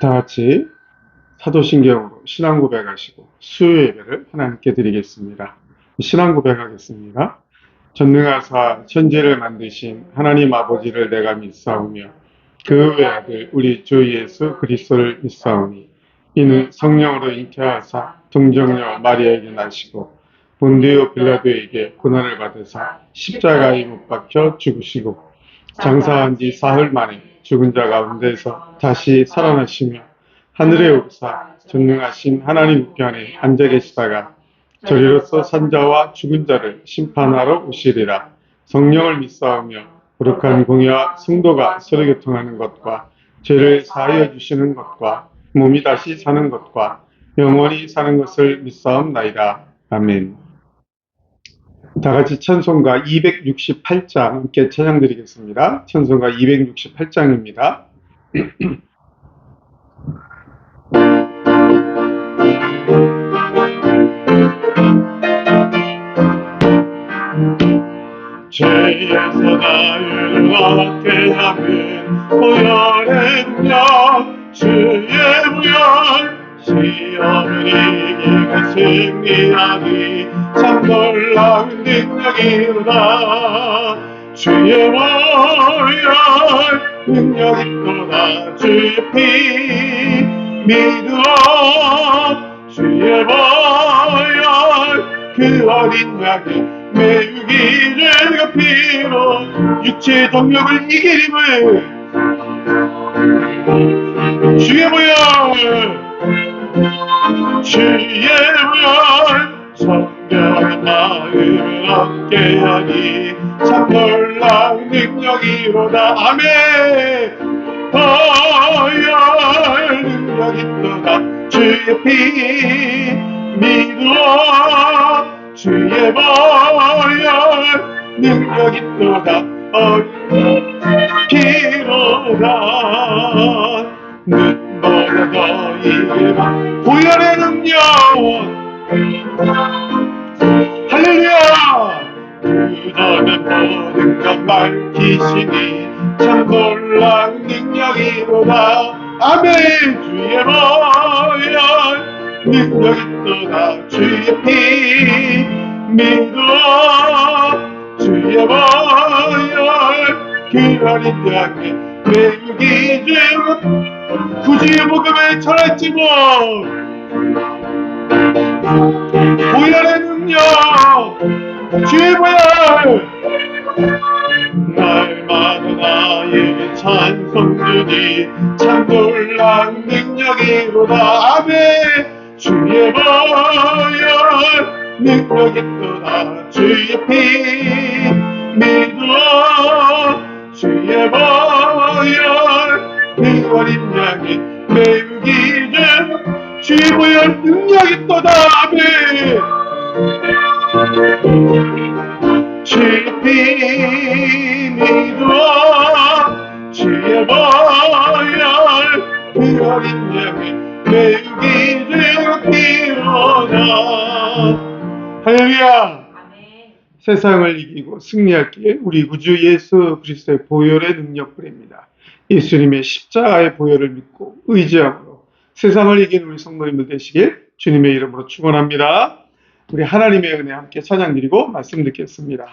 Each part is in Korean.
다 같이 사도신경으로 신앙 고백하시고 수요 예배를 하나님께 드리겠습니다. 신앙 고백하겠습니다. 전능하사 천지를 만드신 하나님 아버지를 내가 믿사오며 그 외아들 우리 주 예수 그리스도를 믿사오니 이는 성령으로 잉태하사 동정녀 마리아에게 나시고 본디오 빌라도에게 고난을 받으사 십자가에 못 박혀 죽으시고 장사한 지 사흘 만에 죽은 자 가운데서 다시 살아나시며 하늘에 오르사 전능하신 하나님 우편에 앉아 계시다가 저리로서 산자와 죽은 자를 심판하러 오시리라. 성령을 믿사오며 거룩한 공예와 성도가 서로 교통하는 것과 죄를 사하여 주시는 것과 몸이 다시 사는 것과 영원히 사는 것을 믿사옵나이다. 아멘. 다 같이 찬송가 268장 함께 찬양드리겠습니다. 찬송가 268장입니다. 죄에서 나를 얻게 하는 보혈의 능력 주의 보혈 시험을 이기고 승리하니 참 놀라운 능력이로다. 주의 보혈 능력 있도다. 주의 피 믿어 주의 보혈 그 어린 양이 매우기를 피로 육체의 정욕을 이기림을 주의 보혈 주의 보혈 성령의 마음을 얻게 하니 참 놀라운 능력이로다. 아멘. 보혈 능력 있도다. 주의 피 믿어 주의 보혈 능력 있도다. 피로다. 눈보다 너희의 보혈의 능력 할렐루야. 그러면 모든 것 밝히시니 참 놀라운 능력이로다. 아멘. 주의 보혈 능력 있도다. 주의 피 믿어 주의 보혈 그 어린 양의 매우기 죄로 구주의 복음을 전할지 뭐 보혈의 능력 주의 보혈 날마다 나의 찬송들이 참 놀라운 능력이로다. 아멘. 주의 보혈 능력 있도다. 주의 피 믿어 주의 보혈 그 어린 양이 매우기 전 주의 보혈 능력 있도다. 아멘. 주의 피 믿어 주의 보혈 그 어린 양이 매우기 전 피로다. 할렐루야. 세상을 이기고 승리할 길 우리 구주 예수 그리스도의 보혈의 능력뿐입니다. 예수님의 십자가의 보혈을 믿고 의지함으로 세상을 이긴 우리 성도님들 되시길 주님의 이름으로 축원합니다. 우리 하나님의 은혜 함께 찬양드리고 말씀 듣겠습니다.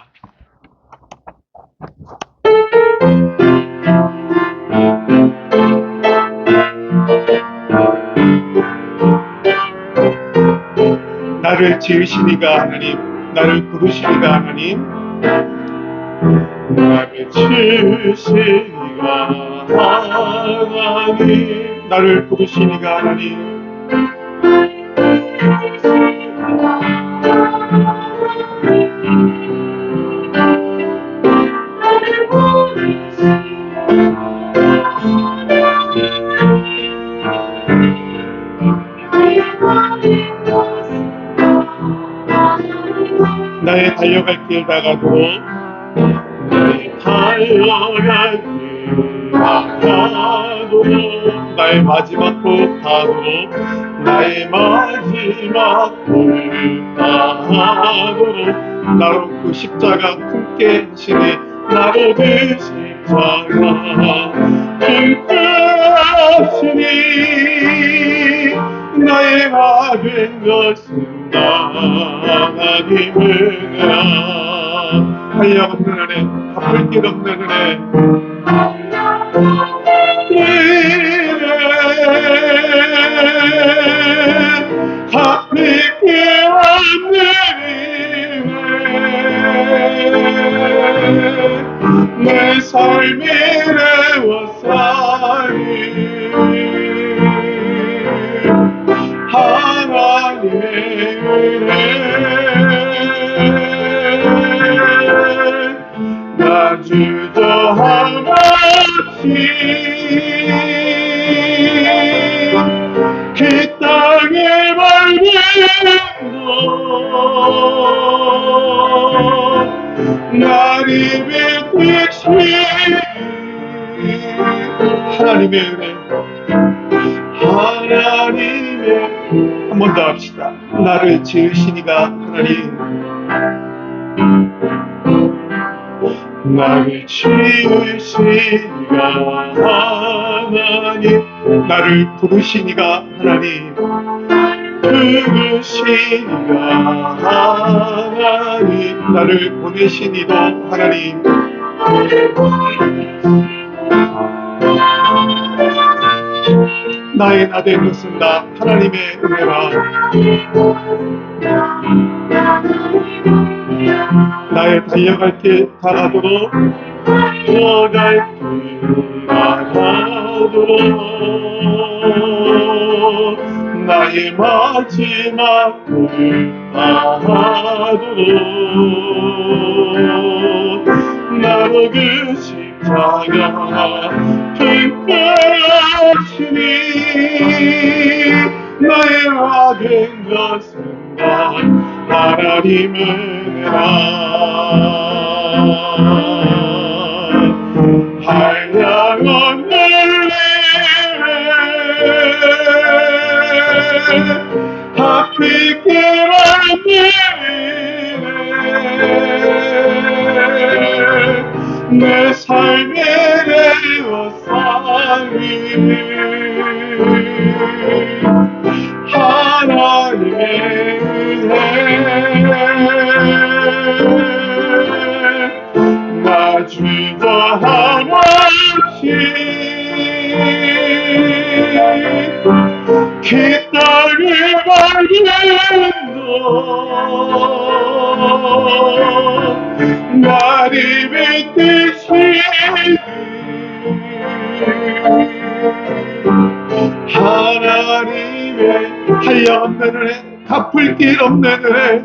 나를 지으시니가 하나님, 나를 부르시니가 하나님, 나를 지으시니가 하나님, 나를 부르시니가 하나님, 나의 달려갈 길 다가도록 나의 달려갈 길 다가도록 나의 마지막 곡 다도록 나의 마지막 곡 다도록 나로 그 십자가 품게 하시니 나로 그 십자가 품게 하시니 나의가 된 것은 하나님의 은혜라. 한량없는 은혜, 갚을 길 없는 은혜, 갚을 길 없는 은혜, 내 삶이 레워싸니 하나님의 은혜, 나 주저함 없이 그 땅에 밟음도 나를 믿듯이 하나님의 은혜, 하나님의, 한 번 더 합시다. 나를 지으시니가 하나님, 나를 지으시니가 하나님, 나를 부르시니가 하나님, 부르시니가 하나님, 나를 보내시니도 하나님, 나의 나 된 것은 다 하나님의 은혜라. 나의 달려갈 길 다가도록, 달려갈 길 다가도록, 나의 마지막 길 다가도록, 나로 그 십자가 등떠시니 나의 나 된 것은 다 하나님의 은혜라. 한량없는 은혜, 갚을 길 없는 은혜, 내 삶에 레워싸니 하나님의 은혜, 나 주저함 없이 그 땅을 밟음도 나를 믿듯이 하나님의 한량없는 은혜, 갚을 길 없는 은혜,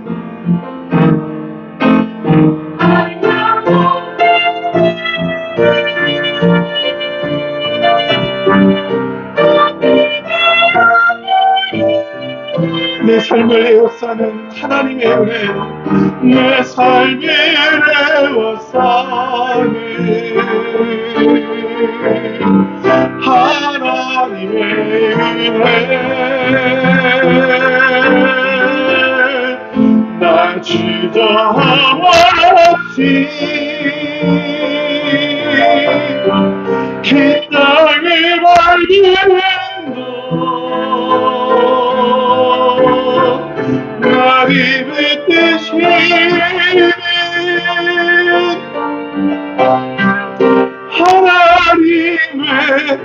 내 삶을 에워싸는 하나님의 은혜, 내 삶을 에워싸는 하나님의 은혜, 나 주저함 없이 그 땅을 밟음도 나를 믿듯이 하나님의 은혜.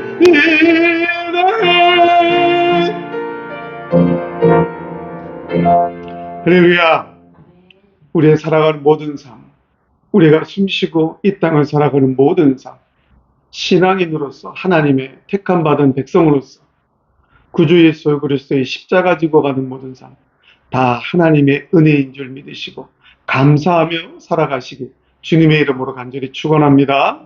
할렐루야. 우리의 살아가는 모든 삶, 우리가 숨쉬고 이 땅을 살아가는 모든 삶, 신앙인으로서 하나님의 택함받은 백성으로서 구주 예수 그리스도의 십자가 지고 가는 모든 삶, 다 하나님의 은혜인 줄 믿으시고 감사하며 살아가시길 주님의 이름으로 간절히 축원합니다.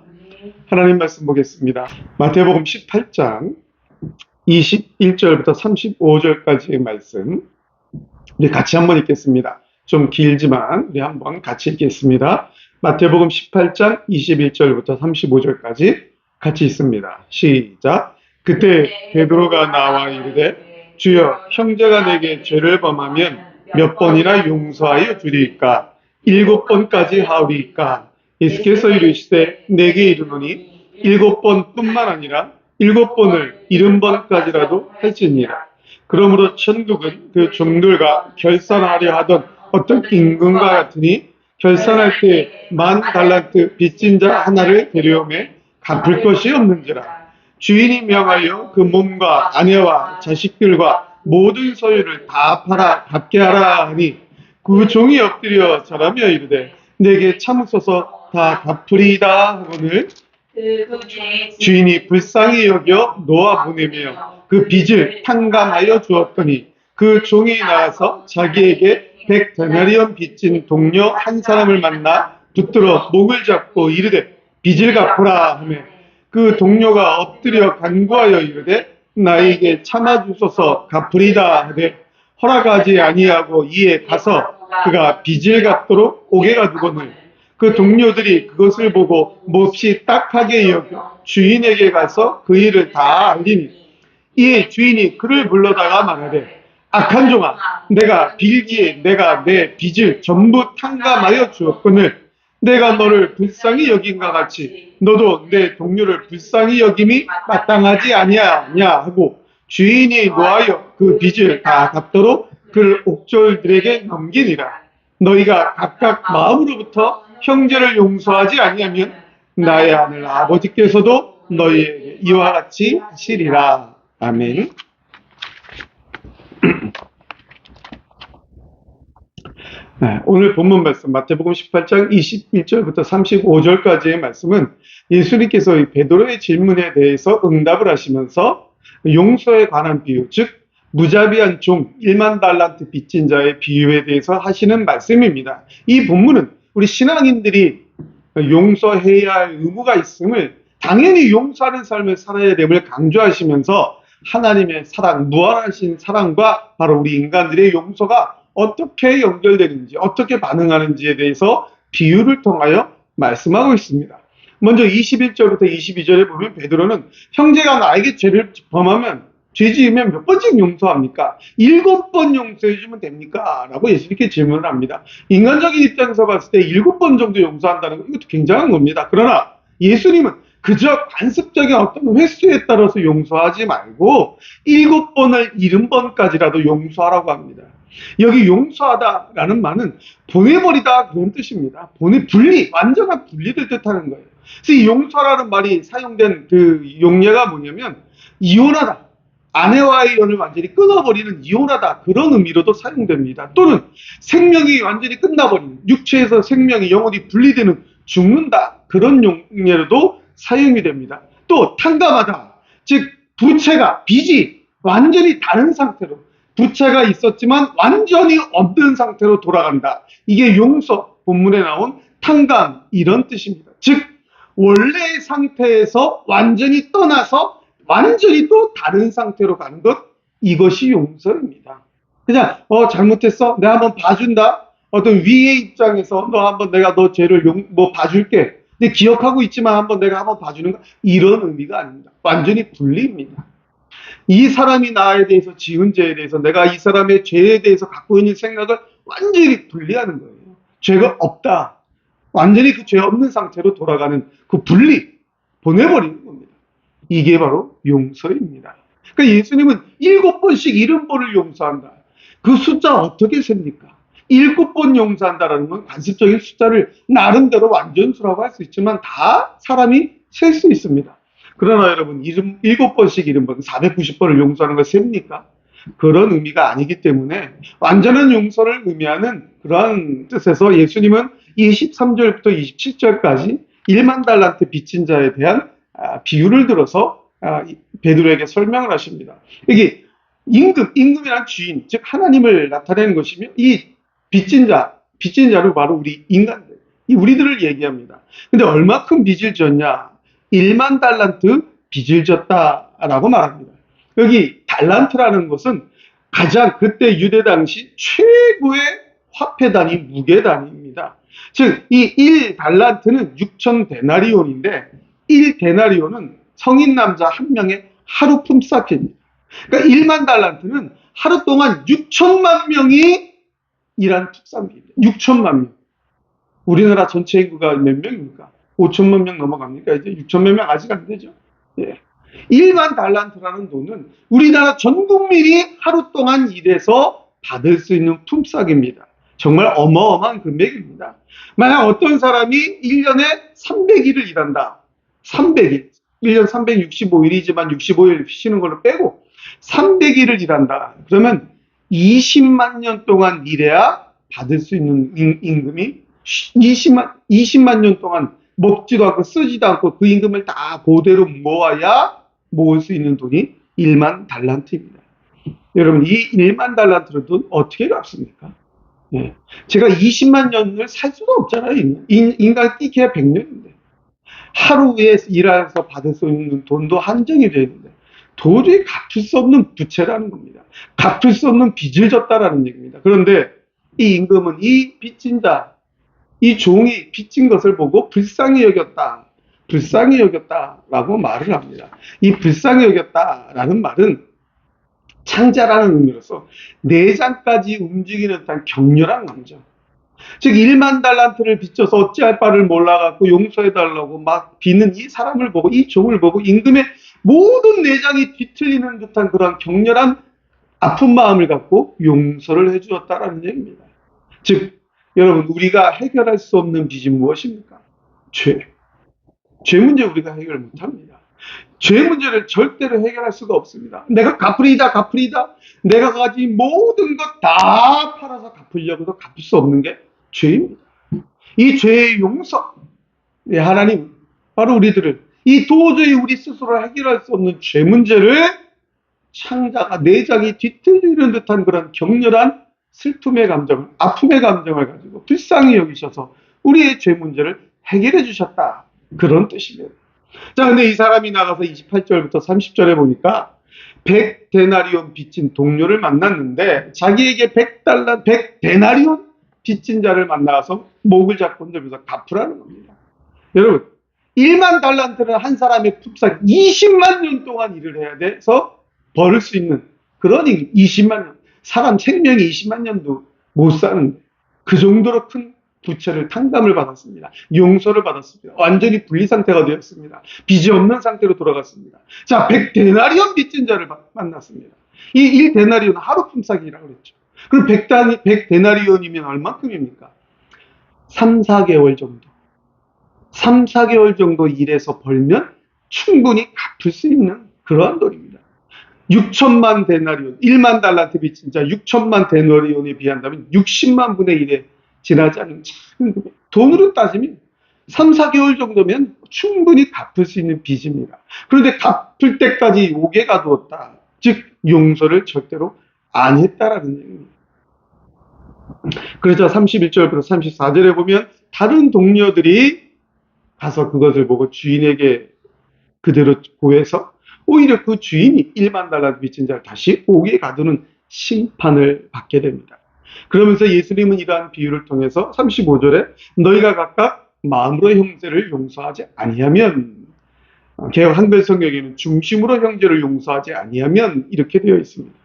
하나님 말씀 보겠습니다. 마태복음 18장 21절부터 35절까지의 말씀 우리 같이 한번 읽겠습니다. 좀 길지만 우리 한번 같이 읽겠습니다. 마태복음 18장 21절부터 35절까지 같이 읽습니다. 시작. 그때 베드로가 나와 이르되 주여, 형제가 내게 죄를 범하면 몇 번이나 용서하여 주리이까? 7번까지 하오리이까? 예수께서 이르시되 내게 이르노니 7번뿐만 아니라 7번을 70번까지라도 할지니라. 그러므로 천국은 그 종들과 결산하려 하던 어떤 임금과 같으니 결산할 때 10,000달란트 빚진 자 하나를 데려오매 갚을 것이 없는지라. 주인이 명하여 그 몸과 아내와 자식들과 모든 소유를 다 팔아 갚게 하라 하니 그 종이 엎드려 절하며 이르되 내게 참으소서 다 갚으리이다 하거늘 주인이 불쌍히 여겨 놓아 보내며 그 빚을 탕감하여 주었더니 그 종이 나와서 자기에게 100데나리온 빚진 동료 한 사람을 만나 붙들어 목을 잡고 이르되 빚을 갚으라 하며 그 동료가 엎드려 간구하여 이르되 나에게 참아주소서 갚으리다 하되 허락하지 아니하고 이에 가서 그가 빚을 갚도록 옥에 가두거늘 그 동료들이 그것을 보고 몹시 딱하게 여겨 주인에게 가서 그 일을 다 알리니 이에 주인이 그를 불러다가 말하되 악한 종아 내가 빌기에 내가 내 빚을 전부 탕감하여 주었거늘 내가 너를 불쌍히 여긴과 같이 너도 내 동료를 불쌍히 여김이 마땅하지 아니하냐 하고 주인이 노하여 그 빚을 다 갚도록 그 옥졸들에게 넘기니라. 너희가 각각 마음으로부터 형제를 용서하지 아니하면 나의 하늘 아버지께서도 너희에게 이와 같이 하시리라. 아멘. 네, 오늘 본문 말씀 마태복음 18장 21절부터 35절까지의 말씀은 예수님께서 이 베드로의 질문에 대해서 응답을 하시면서 용서에 관한 비유, 즉 무자비한 종 10,000달란트 빚진 자의 비유에 대해서 하시는 말씀입니다. 이 본문은 우리 신앙인들이 용서해야 할 의무가 있음을 당연히 용서하는 삶을 살아야 됨을 강조하시면서 하나님의 사랑, 무한하신 사랑과 바로 우리 인간들의 용서가 어떻게 연결되는지, 어떻게 반응하는지에 대해서 비유를 통하여 말씀하고 있습니다. 먼저 21절부터 22절에 보면 베드로는 형제가 나에게 죄를 범하면 죄 지으면 몇 번씩 용서합니까? 7번 용서해주면 됩니까? 라고 예수님께 질문을 합니다. 인간적인 입장에서 봤을 때 7번 정도 용서한다는 건 이것도 굉장한 겁니다. 그러나 예수님은 그저 관습적인 어떤 횟수에 따라서 용서하지 말고 7번을 70번까지라도 용서하라고 합니다. 여기 용서하다라는 말은 보내버리다 그런 뜻입니다. 분리, 완전한 분리를 뜻하는 거예요. 그래서 이 용서라는 말이 사용된 그 용례가 뭐냐면 이혼하다. 아내와의 연을 완전히 끊어버리는 이혼하다 그런 의미로도 사용됩니다. 또는 생명이 완전히 끝나버리는 육체에서 생명이 영혼이 분리되는 죽는다 그런 용례로도 사용이 됩니다. 또 탕감하다 즉 부채가 빚이 완전히 다른 상태로 부채가 있었지만 완전히 없는 상태로 돌아간다. 이게 용서 본문에 나온 탕감 이런 뜻입니다. 즉 원래의 상태에서 완전히 떠나서 완전히 또 다른 상태로 가는 것 이것이 용서입니다. 그냥 잘못했어 내가 한번 봐준다. 어떤 위의 입장에서 너 한번 내가 너 죄를 봐줄게. 근데 기억하고 있지만 내가 한번 봐주는 거 이런 의미가 아닙니다. 완전히 분리입니다. 이 사람이 나에 대해서 지은 죄에 대해서 내가 이 사람의 죄에 대해서 갖고 있는 생각을 완전히 분리하는 거예요. 죄가 없다. 완전히 그 죄 없는 상태로 돌아가는 그 분리 보내버리는 겁니다. 이게 바로 용서입니다. 그러니까 예수님은 7번씩 70번을 용서한다. 그 숫자 어떻게 셉니까? 7번 용서한다라는 건 관습적인 숫자를 나름대로 완전수라고 할 수 있지만 다 사람이 셀 수 있습니다. 그러나 여러분 7번씩 70번 490번을 용서하는 거 셉니까? 그런 의미가 아니기 때문에 완전한 용서를 의미하는 그러한 뜻에서 예수님은 23절부터 27절까지 10,000달란트 빚진 자에 대한 비유를 들어서 베드로에게 설명을 하십니다. 여기 임금이란 주인, 즉 하나님을 나타내는 것이며 이 빚진 자로 바로 우리 인간들, 우리들을 얘기합니다. 근데 얼마큼 빚을 졌냐? 10,000달란트 빚을 졌다라고 말합니다. 여기 달란트라는 것은 가장 그때 유대 당시 최고의 화폐 단위, 무게 단위입니다. 즉, 이 1달란트는 6,000데나리온인데 1데나리온은 성인 남자 한 명의 하루 품삯입니다. 그러니까 10,000달란트는 하루 동안 6천만 명이 일한 특산비입니다. 6천만 명. 우리나라 전체 인구가 몇 명입니까? 5천만 명 넘어갑니까? 이제 6천만 명 아직 안 되죠. 예. 1만 달란트라는 돈은 우리나라 전 국민이 하루 동안 일해서 받을 수 있는 품삯입니다. 정말 어마어마한 금액입니다. 만약 어떤 사람이 1년에 300일을 일한다. 300일. 1년 365일이지만 65일 쉬는 걸로 빼고 300일을 일한다. 그러면 20만 년 동안 일해야 받을 수 있는 임금이 20만 년 동안 먹지도 않고 쓰지도 않고 그 임금을 다 그대로 모아야 모을 수 있는 돈이 1만 달란트입니다. 여러분, 이 1만 달란트로 돈 어떻게 갚습니까? 예. 제가 20만 년을 살 수가 없잖아요. 인간이 뛰기야 100년인데. 하루에 일해서 받을 수 있는 돈도 한정이 되어 있는데 도저히 갚을 수 없는 부채라는 겁니다. 갚을 수 없는 빚을 졌다라는 얘기입니다. 그런데 이 임금은 이 빚진 자, 이 종이 빚진 것을 보고 불쌍히 여겼다. 불쌍히 여겼다라고 말을 합니다. 이 불쌍히 여겼다라는 말은 창자라는 의미로서 내장까지 움직이는 듯한 격렬한 감정. 즉 1만 달란트를 빚져서 어찌할 바를 몰라갖고 용서해달라고 막 비는 이 사람을 보고 이 종을 보고 임금의 모든 내장이 뒤틀리는 듯한 그런 격렬한 아픈 마음을 갖고 용서를 해주었다라는 얘기입니다. 즉 여러분, 우리가 해결할 수 없는 빚이 무엇입니까? 죄. 죄 문제 우리가 해결 못합니다. 죄 문제를 절대로 해결할 수가 없습니다. 내가 갚으리다. 내가 가진 모든 것 다 팔아서 갚으려고 해도 갚을 수 없는 게 죄입니다. 이 죄의 용서, 하나님 바로 우리들을 이 도저히 우리 스스로 해결할 수 없는 죄 문제를 창자가 내장이 뒤틀리는 듯한 그런 격렬한 슬픔의 감정, 아픔의 감정을 가지고 불쌍히 여기셔서 우리의 죄 문제를 해결해 주셨다. 그런 뜻입니다. 자, 근데 이 사람이 나가서 28절부터 30절에 보니까 100데나리온 빚진 동료를 만났는데 자기에게 100데나리온 빚진 자를 만나서 목을 잡고 흔들면서 갚으라는 겁니다. 여러분, 1만 달란트는 한 사람의 품삯 20만 년 동안 일을 해야 돼서 벌을 수 있는 그런 20만 년. 사람 생명이 20만 년도 못 사는데 그 정도로 큰 부채를 탕감을 받았습니다. 용서를 받았습니다. 완전히 분리 상태가 되었습니다. 빚이 없는 상태로 돌아갔습니다. 자, 100데나리온 빚진 자를 만났습니다. 이 1데나리온은 하루 품삯이라고 그랬죠. 그럼 100데나리온이면 얼마큼입니까? 3, 4개월 정도. 3, 4개월 정도 일해서 벌면 충분히 갚을 수 있는 그러한 돈입니다. 6천만 데나리온, 1만 달란트 빚진 자 6천만 데나리온에 비한다면 60만 분의 1에 지나지 않는 작은 금액. 돈으로 따지면 3, 4개월 정도면 충분히 갚을 수 있는 빚입니다. 그런데 갚을 때까지 옥에 가두었다. 즉 용서를 절대로 안 했다라는 얘기입니다. 그래서 31절부터 34절에 보면 다른 동료들이 가서 그것을 보고 주인에게 그대로 고해서 오히려 그 주인이 1만 달란트 빚진 자를 다시 옥에 가두는 심판을 받게 됩니다. 그러면서 예수님은 이러한 비유를 통해서 35절에 너희가 각각 마음으로 형제를 용서하지 아니하면, 개역 한글 성경에는 중심으로 형제를 용서하지 아니하면 이렇게 되어 있습니다.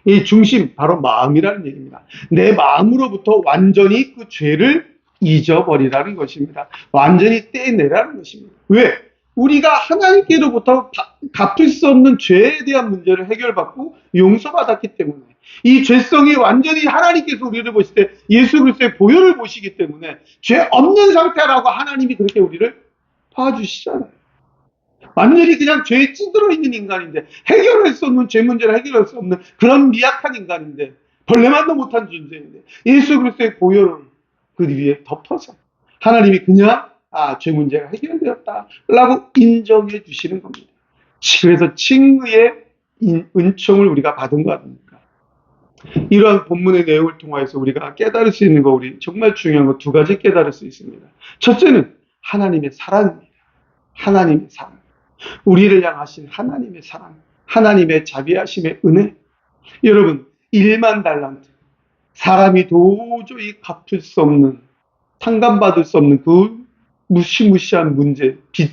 이 중심 바로 마음이라는 얘기입니다. 내 마음으로부터 완전히 그 죄를 잊어버리라는 것입니다. 완전히 떼내라는 것입니다. 왜? 우리가 하나님께로부터 갚을 수 없는 죄에 대한 문제를 해결받고 용서받았기 때문에 이 죄성이 완전히 하나님께서 우리를 보실 때 예수 그리스도의 보혈을 보시기 때문에 죄 없는 상태라고 하나님이 그렇게 우리를 봐주시잖아요. 완전히 그냥 죄에 찌들어 있는 인간인데 해결할 수 없는 죄 문제를 해결할 수 없는 그런 미약한 인간인데 벌레만도 못한 존재인데 예수 그리스도의 보혈을 그 위에 덮어서 하나님이 그냥 죄 문제가 해결되었다라고 인정해 주시는 겁니다. 그래서 칭의의 은총을 우리가 받은 거 아닙니까? 이러한 본문의 내용을 통해서 우리가 깨달을 수 있는 거, 우리 정말 중요한 거 두 가지 깨달을 수 있습니다. 첫째는 하나님의 사랑입니다. 하나님의 사랑. 우리를 향하신 하나님의 사랑, 하나님의 자비하심의 은혜. 여러분, 1만 달란트, 사람이 도저히 갚을 수 없는, 상감받을 수 없는 그 무시무시한 문제, 빚,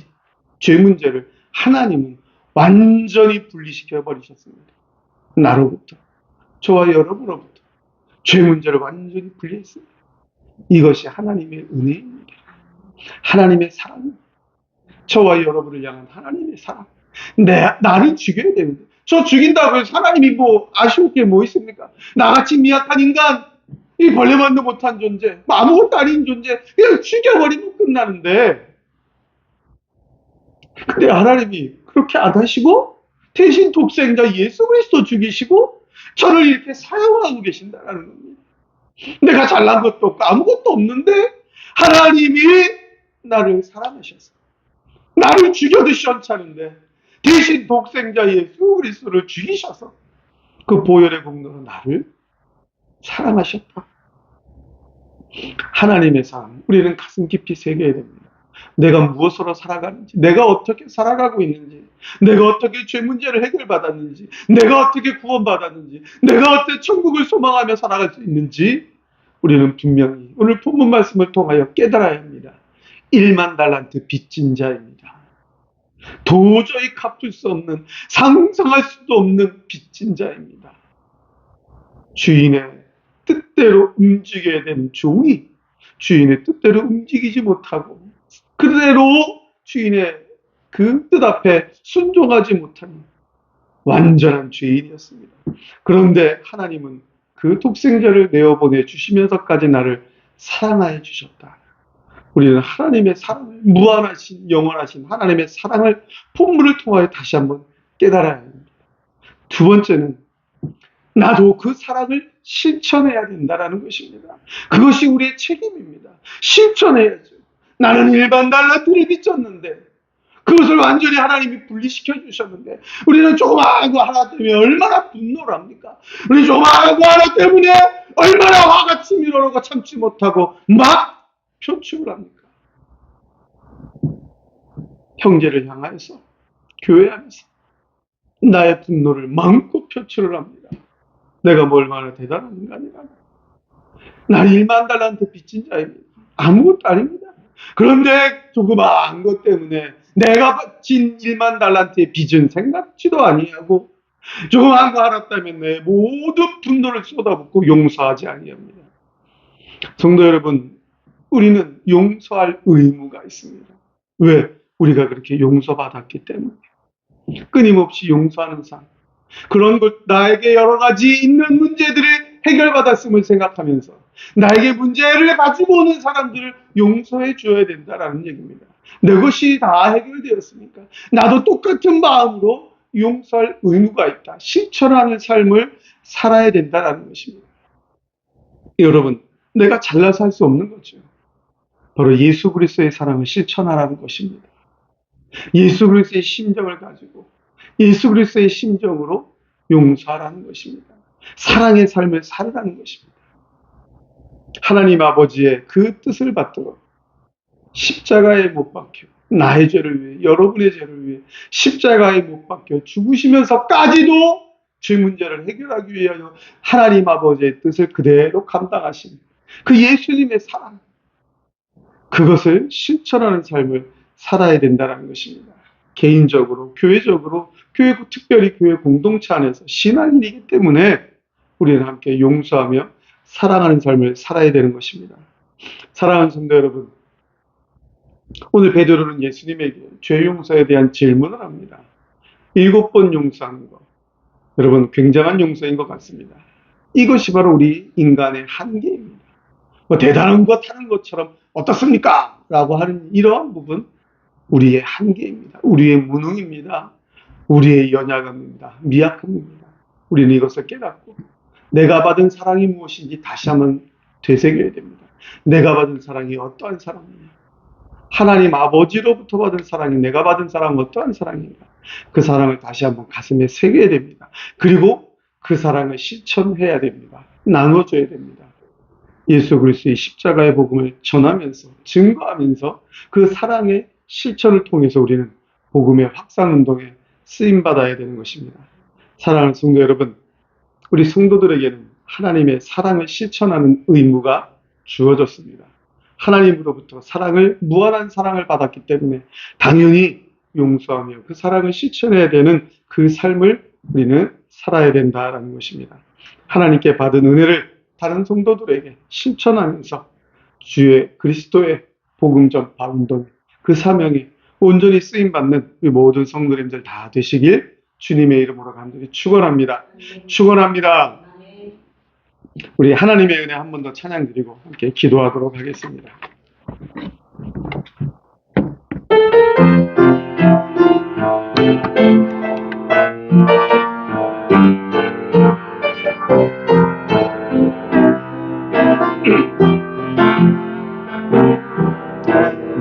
죄 문제를 하나님은 완전히 분리시켜 버리셨습니다. 나로부터, 저와 여러분으로부터 죄 문제를 완전히 분리했습니다. 이것이 하나님의 은혜입니다. 하나님의 사랑입니다. 저와 여러분을 향한 하나님의 사랑. 나를 죽여야 되는데. 저 죽인다고 해서 하나님이 뭐 아쉬울 게 뭐 있습니까? 나같이 미약한 인간, 이 벌레만도 못한 존재, 뭐 아무것도 아닌 존재, 그냥 죽여버리면 끝나는데. 근데 하나님이 그렇게 안 하시고 대신 독생자 예수 그리스도 죽이시고 저를 이렇게 사용하고 계신다는 겁니다. 내가 잘난 것도 없고 아무것도 없는데 하나님이 나를 사랑하셔서 나를 죽여도 시원찮은데 대신 독생자 예수 그리스도를 죽이셔서 그 보혈의 공로로 나를 사랑하셨다. 하나님의 사랑, 우리는 가슴 깊이 새겨야 됩니다. 내가 무엇으로 살아가는지, 내가 어떻게 살아가고 있는지, 내가 어떻게 죄 문제를 해결받았는지, 내가 어떻게 구원받았는지, 내가 어떻게 천국을 소망하며 살아갈 수 있는지 우리는 분명히 오늘 본문 말씀을 통하여 깨달아야 합니다. 1만 달란트 빚진 자입니다. 도저히 갚을 수 없는, 상상할 수도 없는 빚진 자입니다. 주인의 뜻대로 움직여야 되는 종이 주인의 뜻대로 움직이지 못하고 그대로 주인의 그 뜻 앞에 순종하지 못하는 완전한 죄인이었습니다. 그런데 하나님은 그 독생자를 내어보내 주시면서까지 나를 사랑하여 주셨다. 우리는 하나님의 사랑을, 무한하신 영원하신 하나님의 사랑을 본문을 통하여 다시 한번 깨달아야 합니다. 두 번째는 나도 그 사랑을 실천해야 된다는 것입니다. 그것이 우리의 책임입니다. 실천해야죠. 나는 1만 달란트를 빚졌는데 그것을 완전히 하나님이 분리시켜 주셨는데 우리는 조그마한 거 하나 때문에 얼마나 분노를 합니까? 우리 조그마한 거 하나 때문에 얼마나 화가 치밀어오고 참지 못하고 막 표출을 합니까? 형제를 향하여서, 교회 안에서 나의 분노를 마음껏 표출을 합니다. 내가 뭐 얼마나 대단한 인간이라. 나는 1만 달란트 빚진 자입니다. 아무것도 아닙니다. 그런데 조그마한 것 때문에 내가 진 1만 달란트의 빚은 생각지도 아니하고 조그마한 거 하나 때문에 내 모든 분노를 쏟아붓고 용서하지 아니합니다. 성도 여러분, 우리는 용서할 의무가 있습니다. 왜? 우리가 그렇게 용서받았기 때문에. 끊임없이 용서하는 삶. 그런 것, 나에게 여러 가지 있는 문제들이 해결받았음을 생각하면서 나에게 문제를 가지고 오는 사람들을 용서해 줘야 된다는 얘기입니다. 내 것이 다 해결되었으니까 나도 똑같은 마음으로 용서할 의무가 있다. 실천하는 삶을 살아야 된다는 것입니다. 여러분, 내가 잘나서 할 수 없는 거죠. 바로 예수 그리스도의 사랑을 실천하라는 것입니다. 예수 그리스도의 심정을 가지고 예수 그리스도의 심정으로 용서하라는 것입니다. 사랑의 삶을 살아가는 것입니다. 하나님 아버지의 그 뜻을 받도록 십자가에 못 박혀 나의 죄를 위해, 여러분의 죄를 위해 십자가에 못 박혀 죽으시면서까지도 죄 문제를 해결하기 위하여 하나님 아버지의 뜻을 그대로 감당하신 그 예수님의 사랑, 그것을 실천하는 삶을 살아야 된다는 것입니다. 개인적으로, 교회적으로, 특별히 교회 공동체 안에서 신앙인이기 때문에 우리는 함께 용서하며 사랑하는 삶을 살아야 되는 것입니다. 사랑하는 성도 여러분, 오늘 베드로는 예수님에게 죄 용서에 대한 질문을 합니다. 7번 용서하는 것, 여러분 굉장한 용서인 것 같습니다. 이것이 바로 우리 인간의 한계입니다. 뭐 대단한 것 하는 것처럼 어떻습니까? 라고 하는 이러한 부분, 우리의 한계입니다. 우리의 무능입니다. 우리의 연약함입니다. 미약함입니다. 우리는 이것을 깨닫고 내가 받은 사랑이 무엇인지 다시 한번 되새겨야 됩니다. 내가 받은 사랑이 어떠한 사랑이냐? 하나님 아버지로부터 받은 사랑이, 내가 받은 사랑은 어떠한 사랑인가? 그 사랑을 다시 한번 가슴에 새겨야 됩니다. 그리고 그 사랑을 실천해야 됩니다. 나눠줘야 됩니다. 예수 그리스도의 십자가의 복음을 전하면서, 증거하면서 그 사랑의 실천을 통해서 우리는 복음의 확산운동에 쓰임받아야 되는 것입니다. 사랑하는 성도 여러분, 우리 성도들에게는 하나님의 사랑을 실천하는 의무가 주어졌습니다. 하나님으로부터 무한한 사랑을 받았기 때문에 당연히 용서하며 그 사랑을 실천해야 되는 그 삶을 우리는 살아야 된다는 것입니다. 하나님께 받은 은혜를 다른 성도들에게 실천하면서 주의 그리스도의 복음 전파 운동, 그 사명에 온전히 쓰임받는 우리 모든 성도님들 다 되시길 주님의 이름으로 간절히 축원합니다. 축원합니다. 우리 하나님의 은혜 한 번 더 찬양 드리고 함께 기도하도록 하겠습니다.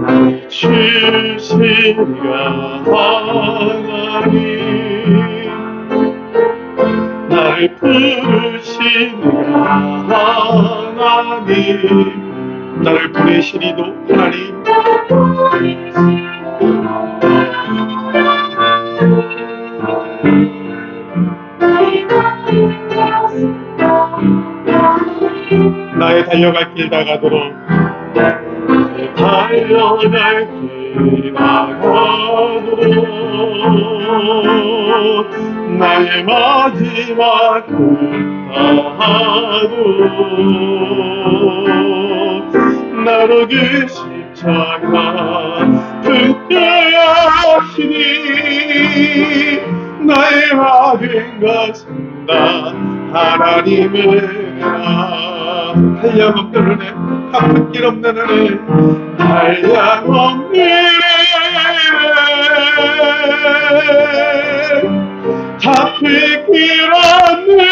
나를 주시리가 하나님, 나를 부르시리가 하나님, 나를 보내시리도 하나님, 나의 달려갈 길 다가도록, 달려갈 길 다가도록, 나의 마지막 다하도록, 나로 그 십자가 붙들려 하시니 나의 모든 것은 다 하나님의 은혜라. 한량없는 은혜, 갚을 길 없는 은혜, 한량없는 은혜, 갚을 길 없는 은혜,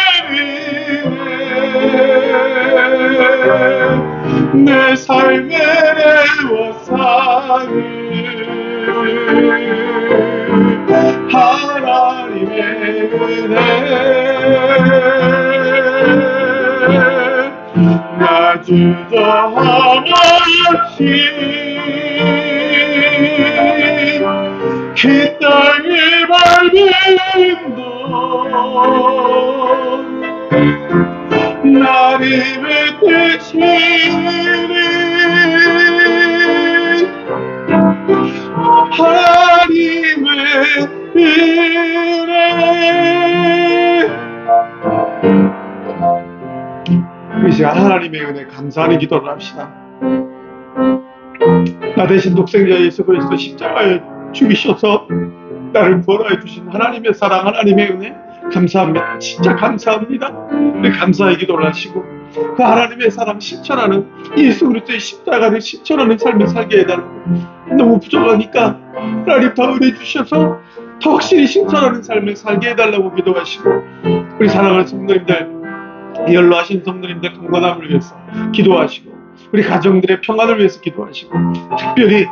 내 삶의 원상을 하나님의 은혜, 나 주저함없이 그 땅을 밟은 동 나를 붙드시는 하나님의 은혜. 이 시간 하나님의 은혜 감사하는 기도를 합시다. 나 대신 독생자 예수 그리스도 십자가에 죽이셔서 나를 구원하여 주신 하나님의 사랑, 하나님의 은혜 감사합니다. 진짜 감사합니다. 우리 감사의 기도를 하시고 그 하나님의 사랑 실천하는, 예수 그리스도의 십자가를 실천하는 삶을 살게 해달라고. 너무 부족하니까 하나님 더 은혜 주셔서 더 확실히 실천하는 삶을 살게 해달라고 기도하시고, 우리 사랑하는 성도님들, 연로하신 성도님들 건강함을 위해서 기도하시고, 우리 가정들의 평안을 위해서 기도하시고, 특별히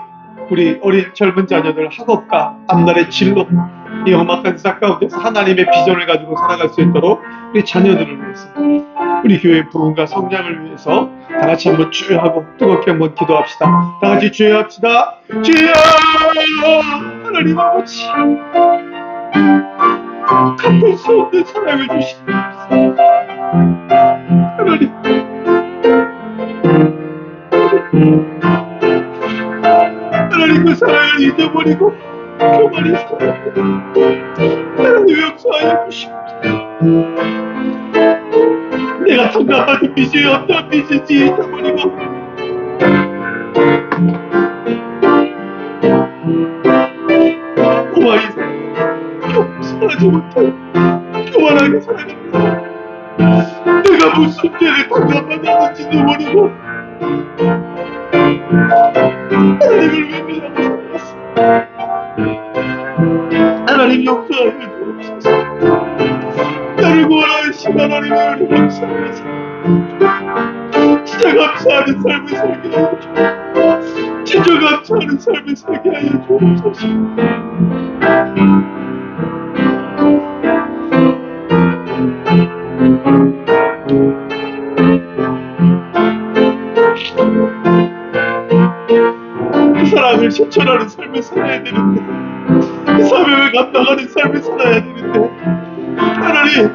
우리 어린 젊은 자녀들 학업과 앞날의 진로, 이 험악한 세상 가운데서 하나님의 비전을 가지고 살아갈 수 있도록 우리 자녀들을 위해서, 우리 교회의 부흥과 성장을 위해서 다 같이 한번 주여하고 뜨겁게 한번 기도합시다. 다 같이 주여합시다. 주여! 하나님 아버지, 갚을 수 없는 사랑을 주시옵소서. 하나님, 하나님 그 사랑을 잊어버리고 교만히 살아갑니다. 하나님 용서하여 주시옵소서. 내가 통감받은 빚이 어떤 빚인지 잊어버리고 고만히 용서하지 못하고 교만하게 살아갑니다. 내가 무슨 죄를 통감받았는지도 모르고 하나님을 외면하고 살아갔습니다. 하나님 용서하여 주옵소서. 나를 구원하신 하나님의 은혜 감사합니다. 진짜 감사하는 삶을 살게 하여 주옵소서. 진짜 감사하는 삶을 살게 하여 주옵소서. 그 사랑을 실천하는 삶을 살아야 되는데, 그 사명을 감당하는 삶을 살아야 되는데, 하나님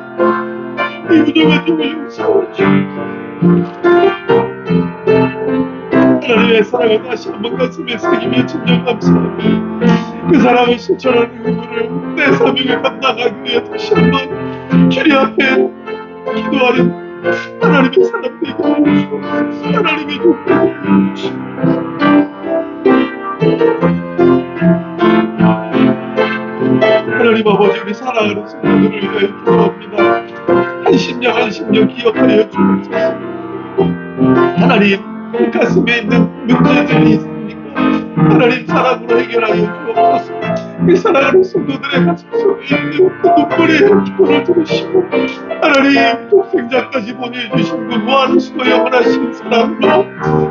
이 부족한 점을 용서하여 주옵소서. 하나님의 사랑을 다시 한번 가슴에 새기며 진정 감사합니다. 그 사랑을 실천하는 그분을 내 사명을 감당하기 위해 다시 한번 주님 앞에 기도하는 하나님의 사람 되게 하여 주옵소서. 하나님의 종 되게 하여 주옵소서. 하나님 아버지, 우리 사랑하는 성도들을 위하여 기도합니다. 한 심령 한 심령 기억하여 주옵소서. 하나님, 그 가슴에 있는 문제들이 있습니까? 하나님, 사랑으로 해결하여 주옵소서. 우리 사랑하는 성도들의 가슴 속에 있는 그 눈물의 기도를 들으시고, 하나님, 독생자까지 보내주신 그 무한하시고 영원하신 사랑으로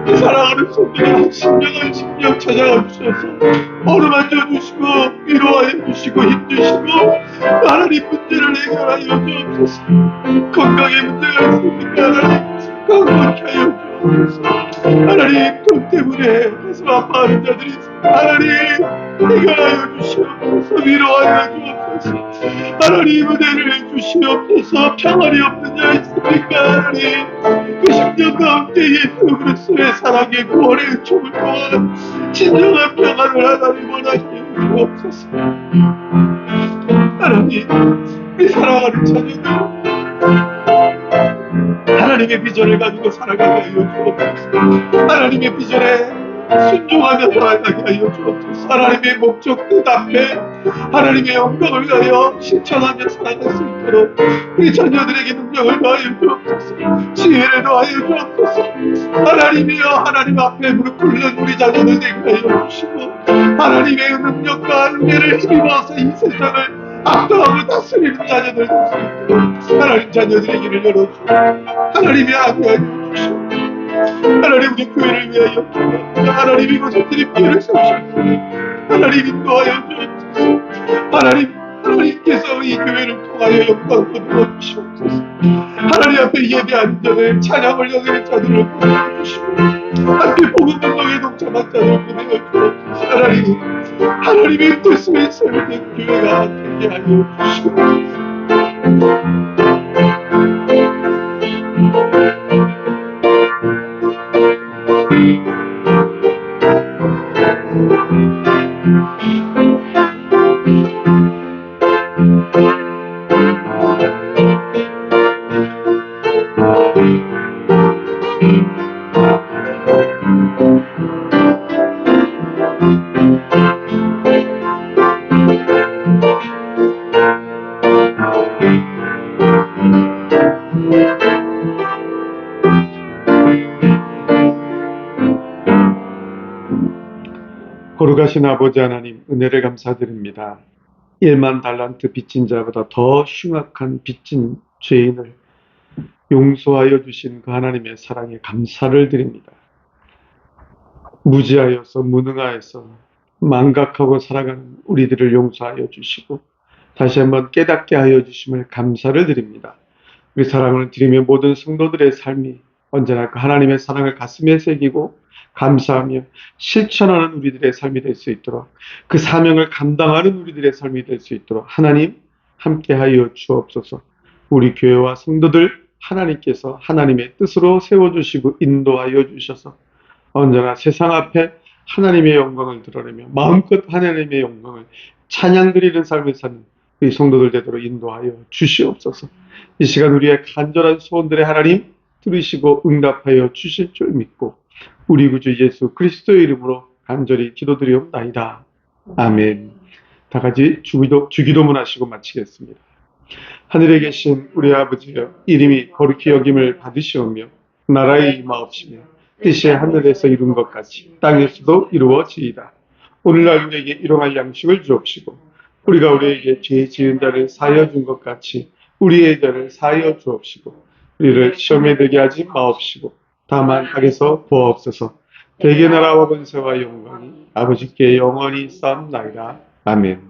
그 사랑하는 성도들 한 심령 한 심령 찾아가 주셔서 어루만져 주시고 위로하여 주시고 힘주시고, 하나님, 문제를 해결하여 주옵소서. 건강에 문제가 있습니까? 하나님, 건강케 하여 주옵소서. 하나님, 돈 때문에 가슴 아파하는 자들이 있습니다. 하나님, 해결하여 주시옵소서. 위로하여 주옵소서. 하나님, 은혜를 주시옵소서. 평안이 없는 자 있습니까? 하나님, 그 심령 가운데 예수 그리스도의 사랑의 구원의 은총을 통한 진정한 평안을 하나님 원하시여 주옵소서. 하나님, 우리 사랑하는 자녀들 하나님의 비전을 가지고 살아가게 하여 주옵소서. 하나님의 비전에 순종하며 살아가게 하여 주옵소서. 하나님의 목적 뜻 앞에 하나님의 영광을 위하여 실천하며 살아갈 수 있도록 우리 자녀들에게 능력을 더하여 주옵소서. 지혜를 더하여 주옵소서. 하나님이여, 하나님 앞에 무릎 꿇는 우리 자녀들 되게 하여 주시고, 하나님의 능력과 은혜를 힘입어서 이 세상을 압도하고 다스리는 자녀들 될 수 있도록 하나님, 자녀들의 길을 열어주시고 하나님이 아뢰하여 주시고, 하나님, 우리 교회를 위하여 기도합니다. 하나님, 이곳에 드림교회를 세우셨으니 하나님 인도하여 주옵소서. 하나님께서 이 교회를 통하여 영광을 거두어 주시옵소서. 하나님 앞에 예배하는 자들, 찬양을 여기는 자들을 보내어 주시고, 함께 복음 운동에 동참한 자들을 보내어 주옵소서. 하나님의 뜻을 세우는 교회가 되게 하여 주시옵소서. 거룩하신 아버지 하나님, 은혜를 감사드립니다. 1만 달란트 빚진 자보다 더 흉악한 빚진 죄인을 용서하여 주신 그 하나님의 사랑에 감사를 드립니다. 무지하여서 무능하여서 망각하고 살아가는 우리들을 용서하여 주시고 다시 한번 깨닫게 하여 주심을 감사를 드립니다. 우리 사랑을 드리며 모든 성도들의 삶이 언제나 그 하나님의 사랑을 가슴에 새기고 감사하며 실천하는 우리들의 삶이 될 수 있도록, 그 사명을 감당하는 우리들의 삶이 될 수 있도록 하나님 함께하여 주옵소서. 우리 교회와 성도들 하나님께서 하나님의 뜻으로 세워주시고 인도하여 주셔서 언제나 세상 앞에 하나님의 영광을 드러내며 마음껏 하나님의 영광을 찬양 드리는 삶을 사는 우리 성도들 되도록 인도하여 주시옵소서. 이 시간 우리의 간절한 소원들의 하나님 들으시고 응답하여 주실 줄 믿고 우리 구주 예수 그리스도의 이름으로 간절히 기도드리옵나이다. 아멘. 다 같이 주기도문 하시고 마치겠습니다. 하늘에 계신 우리 아버지여, 이름이 거룩히 여김을 받으시오며 나라의 임하옵시며 뜻이 하늘에서 이룬 것 같이 땅에서도 이루어지이다. 오늘날 우리에게 일용할 양식을 주옵시고 우리가 우리에게 죄 지은 자를 사하여 준 것 같이 우리의 죄를 사하여 주옵시고 우리를 시험에 들게 하지 마옵시고 다만 악에서 구하옵소서. 대개 나라와 권세와 영광이 아버지께 영원히 쌓옵나이다. 아멘.